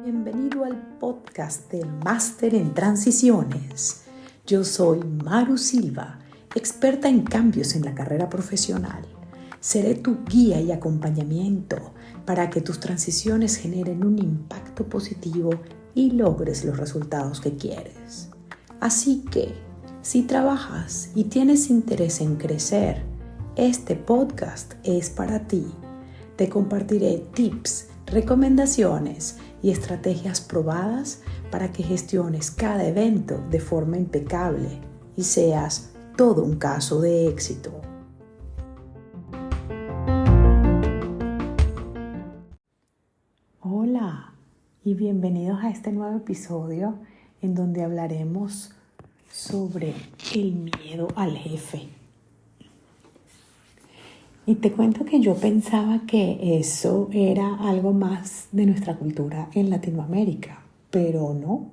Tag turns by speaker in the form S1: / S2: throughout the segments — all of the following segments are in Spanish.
S1: Bienvenido al podcast del Máster en Transiciones. Yo soy Maru Silva, experta en cambios en la carrera profesional. Seré tu guía y acompañamiento para que tus transiciones generen un impacto positivo y logres los resultados que quieres. Así que, si trabajas y tienes interés en crecer, este podcast es para ti. Te compartiré tips, recomendaciones y estrategias probadas para que gestiones cada evento de forma impecable y seas todo un caso de éxito. Hola y bienvenidos a este nuevo episodio en donde hablaremos sobre el miedo al jefe. Y te cuento que yo pensaba que eso era algo más de nuestra cultura en Latinoamérica, pero no.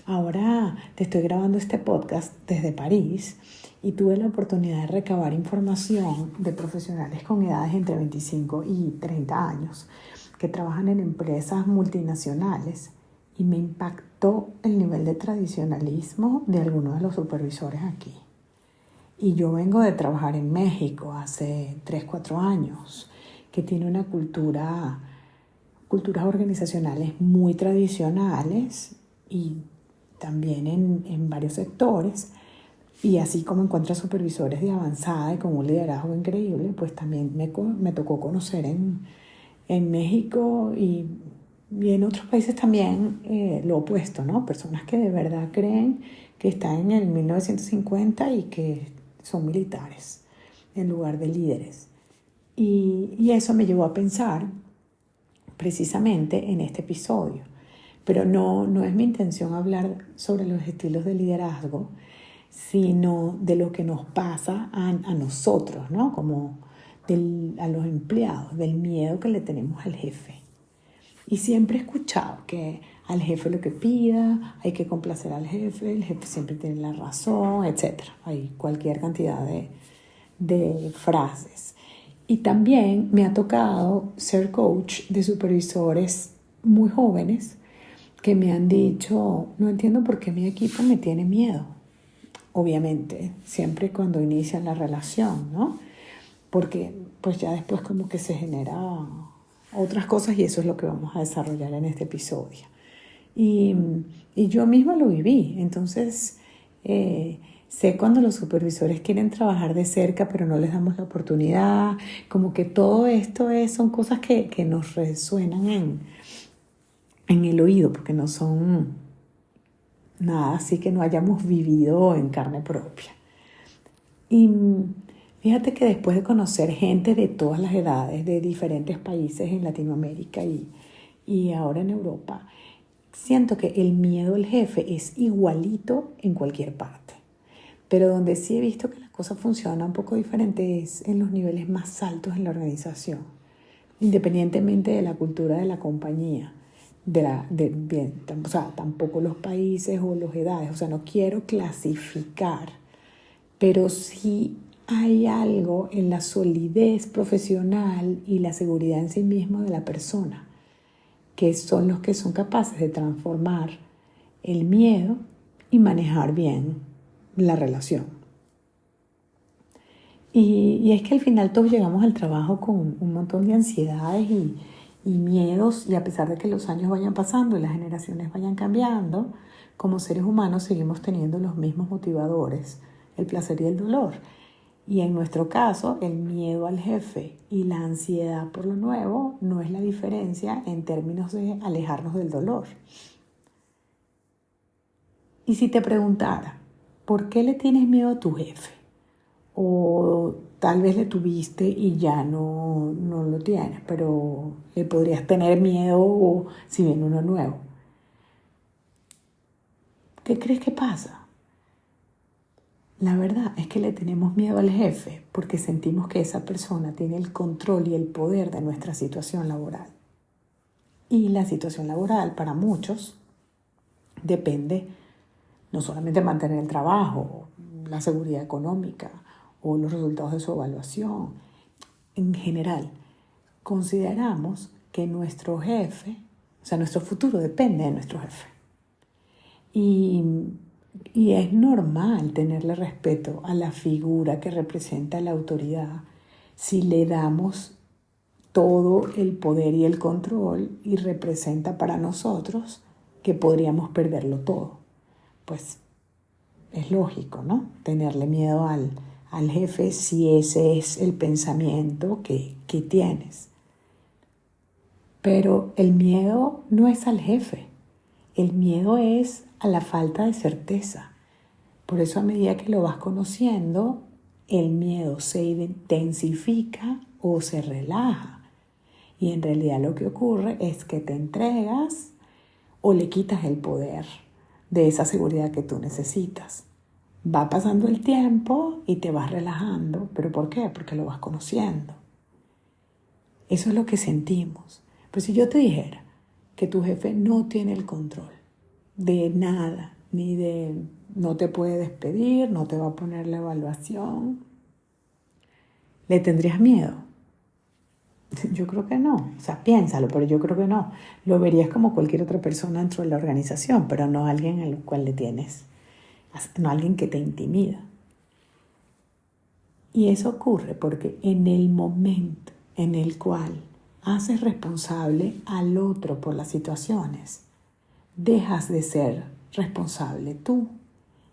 S1: Ahora te estoy grabando este podcast desde París y tuve la oportunidad de recabar información de profesionales con edades entre 25 y 30 años que trabajan en empresas multinacionales y me impactó el nivel de tradicionalismo de algunos de los supervisores aquí. Y yo vengo de trabajar en México hace 3-4 años, que tiene una culturas organizacionales muy tradicionales y también en varios sectores. Y así como encuentro supervisores de avanzada y con un liderazgo increíble, pues también me tocó conocer en México y en otros países también lo opuesto, ¿no? Personas que de verdad creen que están en el 1950 y que son militares en lugar de líderes. Y eso me llevó a pensar precisamente en este episodio. Pero no es mi intención hablar sobre los estilos de liderazgo, sino de lo que nos pasa a nosotros, ¿no? Como a los empleados, del miedo que le tenemos al jefe. Y siempre he escuchado que al jefe lo que pida, hay que complacer al jefe, el jefe siempre tiene la razón, etc. Hay cualquier cantidad de frases. Y también me ha tocado ser coach de supervisores muy jóvenes que me han dicho, no entiendo por qué mi equipo me tiene miedo. Obviamente, siempre cuando inician la relación, ¿no? Porque pues ya después como que se genera otras cosas y eso es lo que vamos a desarrollar en este episodio. Y yo misma lo viví, entonces sé cuando los supervisores quieren trabajar de cerca pero no les damos la oportunidad, como que todo esto son cosas que nos resuenan en el oído porque no son nada así que no hayamos vivido en carne propia. Y fíjate que después de conocer gente de todas las edades, de diferentes países en Latinoamérica y ahora en Europa, siento que el miedo al jefe es igualito en cualquier parte. Pero donde sí he visto que la cosa funciona un poco diferente es en los niveles más altos en la organización, independientemente de la cultura de la compañía. O sea, tampoco los países o las edades, o sea, no quiero clasificar, pero sí hay algo en la solidez profesional y la seguridad en sí mismo de la persona, que son los que son capaces de transformar el miedo y manejar bien la relación. Y es que al final todos llegamos al trabajo con un montón de ansiedades y miedos, y a pesar de que los años vayan pasando y las generaciones vayan cambiando, como seres humanos seguimos teniendo los mismos motivadores, el placer y el dolor. Y en nuestro caso, el miedo al jefe y la ansiedad por lo nuevo no es la diferencia en términos de alejarnos del dolor. Y si te preguntara, ¿por qué le tienes miedo a tu jefe? O tal vez le tuviste y ya no lo tienes, pero le podrías tener miedo si viene uno nuevo. ¿Qué crees que pasa? La verdad es que le tenemos miedo al jefe porque sentimos que esa persona tiene el control y el poder de nuestra situación laboral. Y la situación laboral para muchos depende no solamente de mantener el trabajo, la seguridad económica o los resultados de su evaluación. en general, consideramos que nuestro jefe, o sea, nuestro futuro depende de nuestro jefe. Y es normal tenerle respeto a la figura que representa la autoridad si le damos todo el poder y el control y representa para nosotros que podríamos perderlo todo. Pues es lógico, ¿no? Tenerle miedo al jefe si ese es el pensamiento que tienes. Pero el miedo no es al jefe, el miedo es a la falta de certeza. Por eso a medida que lo vas conociendo, el miedo se intensifica o se relaja. Y en realidad lo que ocurre es que te entregas o le quitas el poder de esa seguridad que tú necesitas. Va pasando el tiempo y te vas relajando. ¿Pero por qué? Porque lo vas conociendo. Eso es lo que sentimos. Pero si yo te dijera que tu jefe no tiene el control de nada, no te puede despedir, no te va a poner la evaluación, ¿le tendrías miedo? Yo creo que no. O sea, piénsalo, pero yo creo que no. Lo verías como cualquier otra persona dentro de la organización, pero no alguien al cual no alguien que te intimida. Y eso ocurre porque en el momento en el cual haces responsable al otro por las situaciones, dejas de ser responsable tú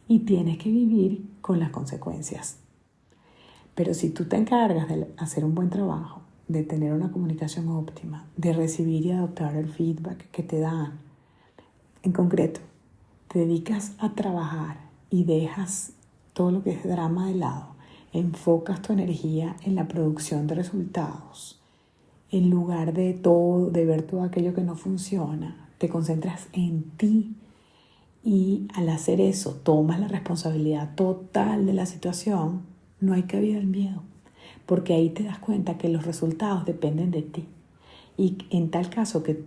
S1: y tienes que vivir con las consecuencias. Pero si tú te encargas de hacer un buen trabajo, de tener una comunicación óptima, de recibir y adoptar el feedback que te dan, en concreto, te dedicas a trabajar y dejas todo lo que es drama de lado, enfocas tu energía en la producción de resultados, en lugar de ver todo aquello que no funciona, te concentras en ti y al hacer eso tomas la responsabilidad total de la situación, no hay cabida al miedo, porque ahí te das cuenta que los resultados dependen de ti. Y en tal caso que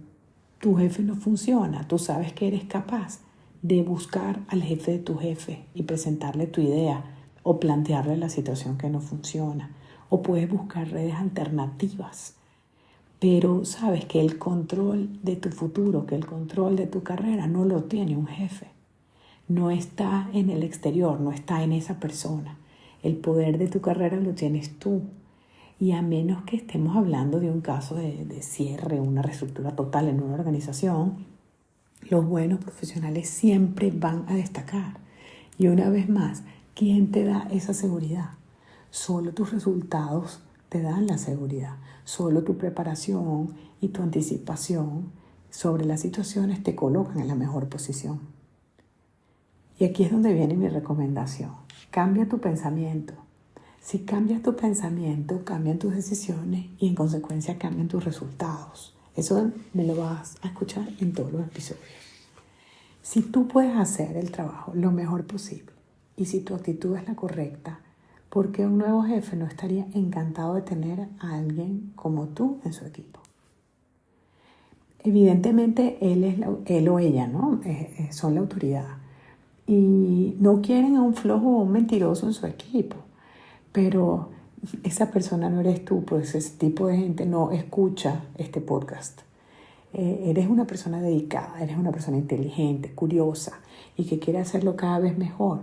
S1: tu jefe no funciona, tú sabes que eres capaz de buscar al jefe de tu jefe y presentarle tu idea o plantearle la situación que no funciona. O puedes buscar redes alternativas. Pero sabes que el control de tu futuro, que el control de tu carrera no lo tiene un jefe. No está en el exterior, no está en esa persona. El poder de tu carrera lo tienes tú. Y a menos que estemos hablando de un caso de cierre, una reestructura total en una organización, los buenos profesionales siempre van a destacar. Y una vez más, ¿quién te da esa seguridad? Solo tus resultados te dan la seguridad. Solo tu preparación y tu anticipación sobre las situaciones te colocan en la mejor posición. Y aquí es donde viene mi recomendación. Cambia tu pensamiento. Si cambias tu pensamiento, cambian tus decisiones y en consecuencia cambian tus resultados. Eso me lo vas a escuchar en todos los episodios. Si tú puedes hacer el trabajo lo mejor posible y si tu actitud es la correcta, ¿por qué un nuevo jefe no estaría encantado de tener a alguien como tú en su equipo? Evidentemente él o ella, ¿no? Son la autoridad y no quieren a un flojo o un mentiroso en su equipo. Pero esa persona no eres tú, pues ese tipo de gente no escucha este podcast. Eres una persona dedicada, eres una persona inteligente, curiosa y que quiere hacerlo cada vez mejor.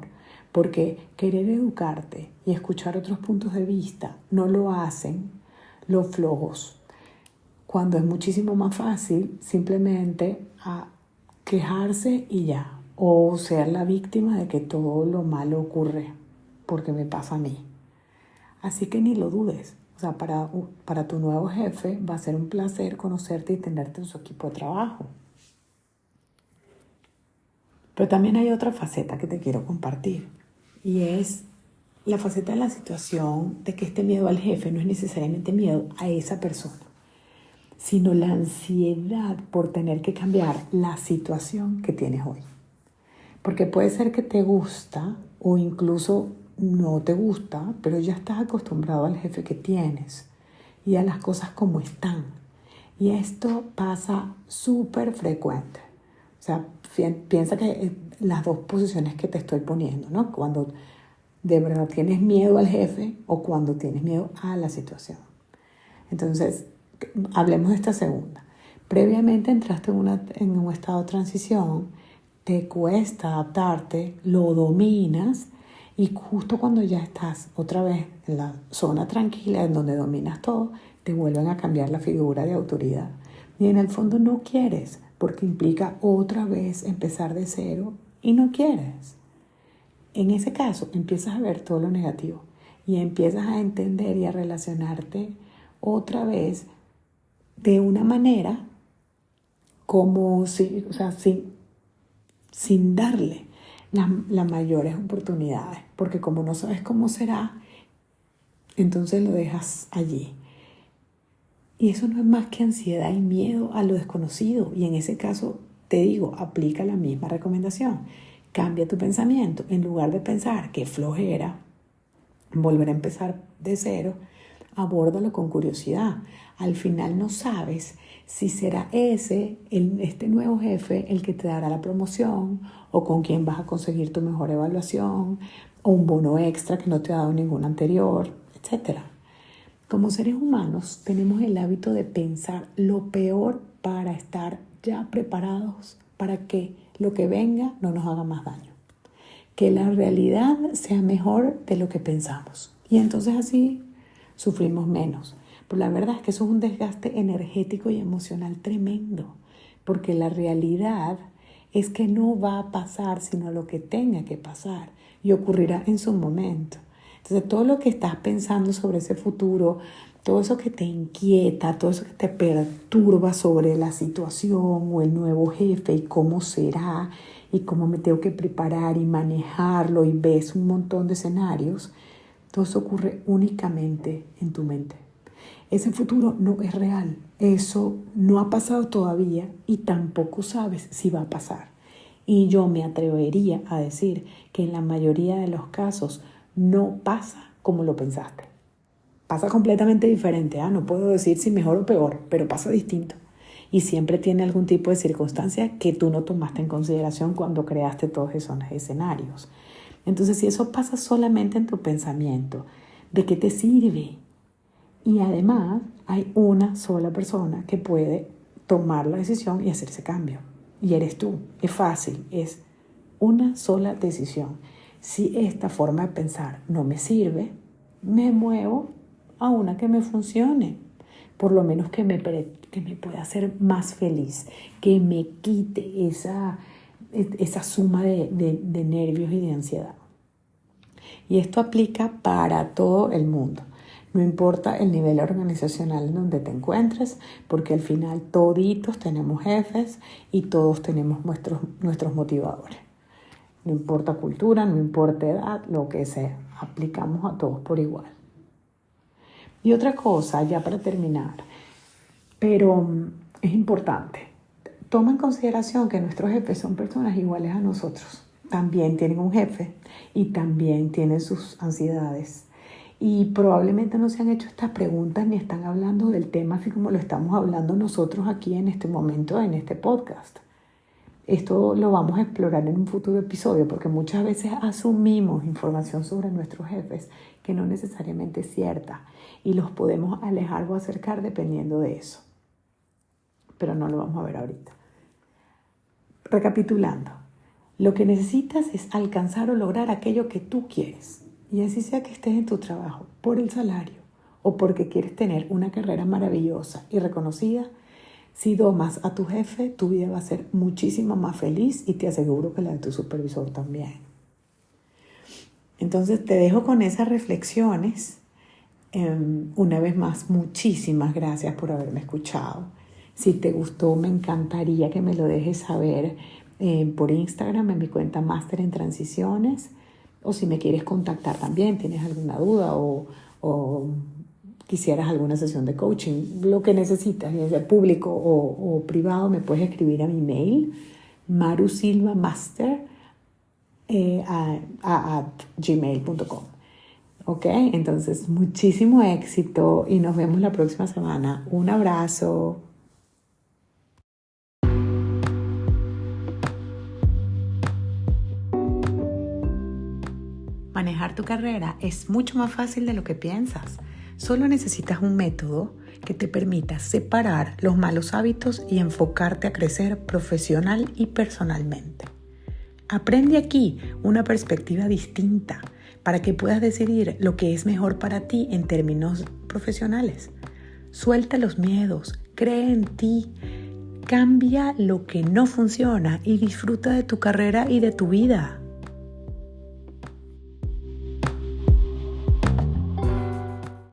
S1: Porque querer educarte y escuchar otros puntos de vista no lo hacen los flojos. Cuando es muchísimo más fácil simplemente quejarse y ya. O ser la víctima de que todo lo malo ocurre porque me pasa a mí. Así que ni lo dudes. O sea, para tu nuevo jefe va a ser un placer conocerte y tenerte en su equipo de trabajo. Pero también hay otra faceta que te quiero compartir. Y es la faceta de la situación de que este miedo al jefe no es necesariamente miedo a esa persona, sino la ansiedad por tener que cambiar la situación que tienes hoy. Porque puede ser que te gusta o incluso no te gusta, pero ya estás acostumbrado al jefe que tienes y a las cosas como están. Y esto pasa súper frecuente. O sea, piensa que las dos posiciones que te estoy poniendo, ¿no? Cuando de verdad tienes miedo al jefe o cuando tienes miedo a la situación. Entonces, hablemos de esta segunda. Previamente entraste en un estado de transición, te cuesta adaptarte, lo dominas y justo cuando ya estás otra vez en la zona tranquila en donde dominas todo, te vuelven a cambiar la figura de autoridad. Y en el fondo no quieres, porque implica otra vez empezar de cero y no quieres. En ese caso empiezas a ver todo lo negativo y empiezas a entender y a relacionarte otra vez de una manera como si, o sea, sin darle las mayores oportunidades, porque como no sabes cómo será, entonces lo dejas allí. Y eso no es más que ansiedad y miedo a lo desconocido. Y en ese caso, te digo, aplica la misma recomendación. Cambia tu pensamiento. En lugar de pensar que flojera, volver a empezar de cero, abórdalo con curiosidad. Al final no sabes si será este nuevo jefe, el que te dará la promoción, o con quién vas a conseguir tu mejor evaluación, o un bono extra que no te ha dado ningún anterior, etc. Como seres humanos tenemos el hábito de pensar lo peor para estar ya preparados para que lo que venga no nos haga más daño. Que la realidad sea mejor de lo que pensamos. Y entonces así sufrimos menos. Pero la verdad es que eso es un desgaste energético y emocional tremendo. Porque la realidad es que no va a pasar sino lo que tenga que pasar. Y ocurrirá en su momento. Entonces, todo lo que estás pensando sobre ese futuro, todo eso que te inquieta, todo eso que te perturba sobre la situación o el nuevo jefe y cómo será y cómo me tengo que preparar y manejarlo y ves un montón de escenarios, todo eso ocurre únicamente en tu mente. Ese futuro no es real, eso no ha pasado todavía y tampoco sabes si va a pasar. Y yo me atrevería a decir que en la mayoría de los casos no pasa como lo pensaste. Pasa completamente diferente, no puedo decir si mejor o peor, pero pasa distinto. Y siempre tiene algún tipo de circunstancia que tú no tomaste en consideración cuando creaste todos esos escenarios. Entonces, si eso pasa solamente en tu pensamiento, ¿de qué te sirve? Y además, hay una sola persona que puede tomar la decisión y hacer ese cambio. Y eres tú. Es fácil, es una sola decisión. Si esta forma de pensar no me sirve, me muevo a una que me funcione. Por lo menos que me pueda hacer más feliz, que me quite esa suma de nervios y de ansiedad. Y esto aplica para todo el mundo. No importa el nivel organizacional en donde te encuentres, porque al final toditos tenemos jefes y todos tenemos nuestros motivadores. No importa cultura, no importa edad, lo que sea. Aplicamos a todos por igual. Y otra cosa, ya para terminar, pero es importante. Toma en consideración que nuestros jefes son personas iguales a nosotros. También tienen un jefe y también tienen sus ansiedades. Y probablemente no se han hecho estas preguntas ni están hablando del tema así como lo estamos hablando nosotros aquí en este momento, en este podcast. Esto lo vamos a explorar en un futuro episodio porque muchas veces asumimos información sobre nuestros jefes que no necesariamente es cierta y los podemos alejar o acercar dependiendo de eso. Pero no lo vamos a ver ahorita. Recapitulando, lo que necesitas es alcanzar o lograr aquello que tú quieres. Y así sea que estés en tu trabajo por el salario o porque quieres tener una carrera maravillosa y reconocida, si domas a tu jefe, tu vida va a ser muchísimo más feliz y te aseguro que la de tu supervisor también. Entonces te dejo con esas reflexiones. Una vez más, muchísimas gracias por haberme escuchado. Si te gustó, me encantaría que me lo dejes saber por Instagram en mi cuenta Máster en Transiciones. O si me quieres contactar también, tienes alguna duda o quisieras alguna sesión de coaching, lo que necesitas, ya sea público o privado, me puedes escribir a mi mail, marusilvamaster@gmail.com. ¿Ok? Entonces, muchísimo éxito y nos vemos la próxima semana. Un abrazo. Manejar tu carrera es mucho más fácil de lo que piensas. Solo necesitas un método que te permita separar los malos hábitos y enfocarte a crecer profesional y personalmente. Aprende aquí una perspectiva distinta para que puedas decidir lo que es mejor para ti en términos profesionales. Suelta los miedos, cree en ti, cambia lo que no funciona y disfruta de tu carrera y de tu vida.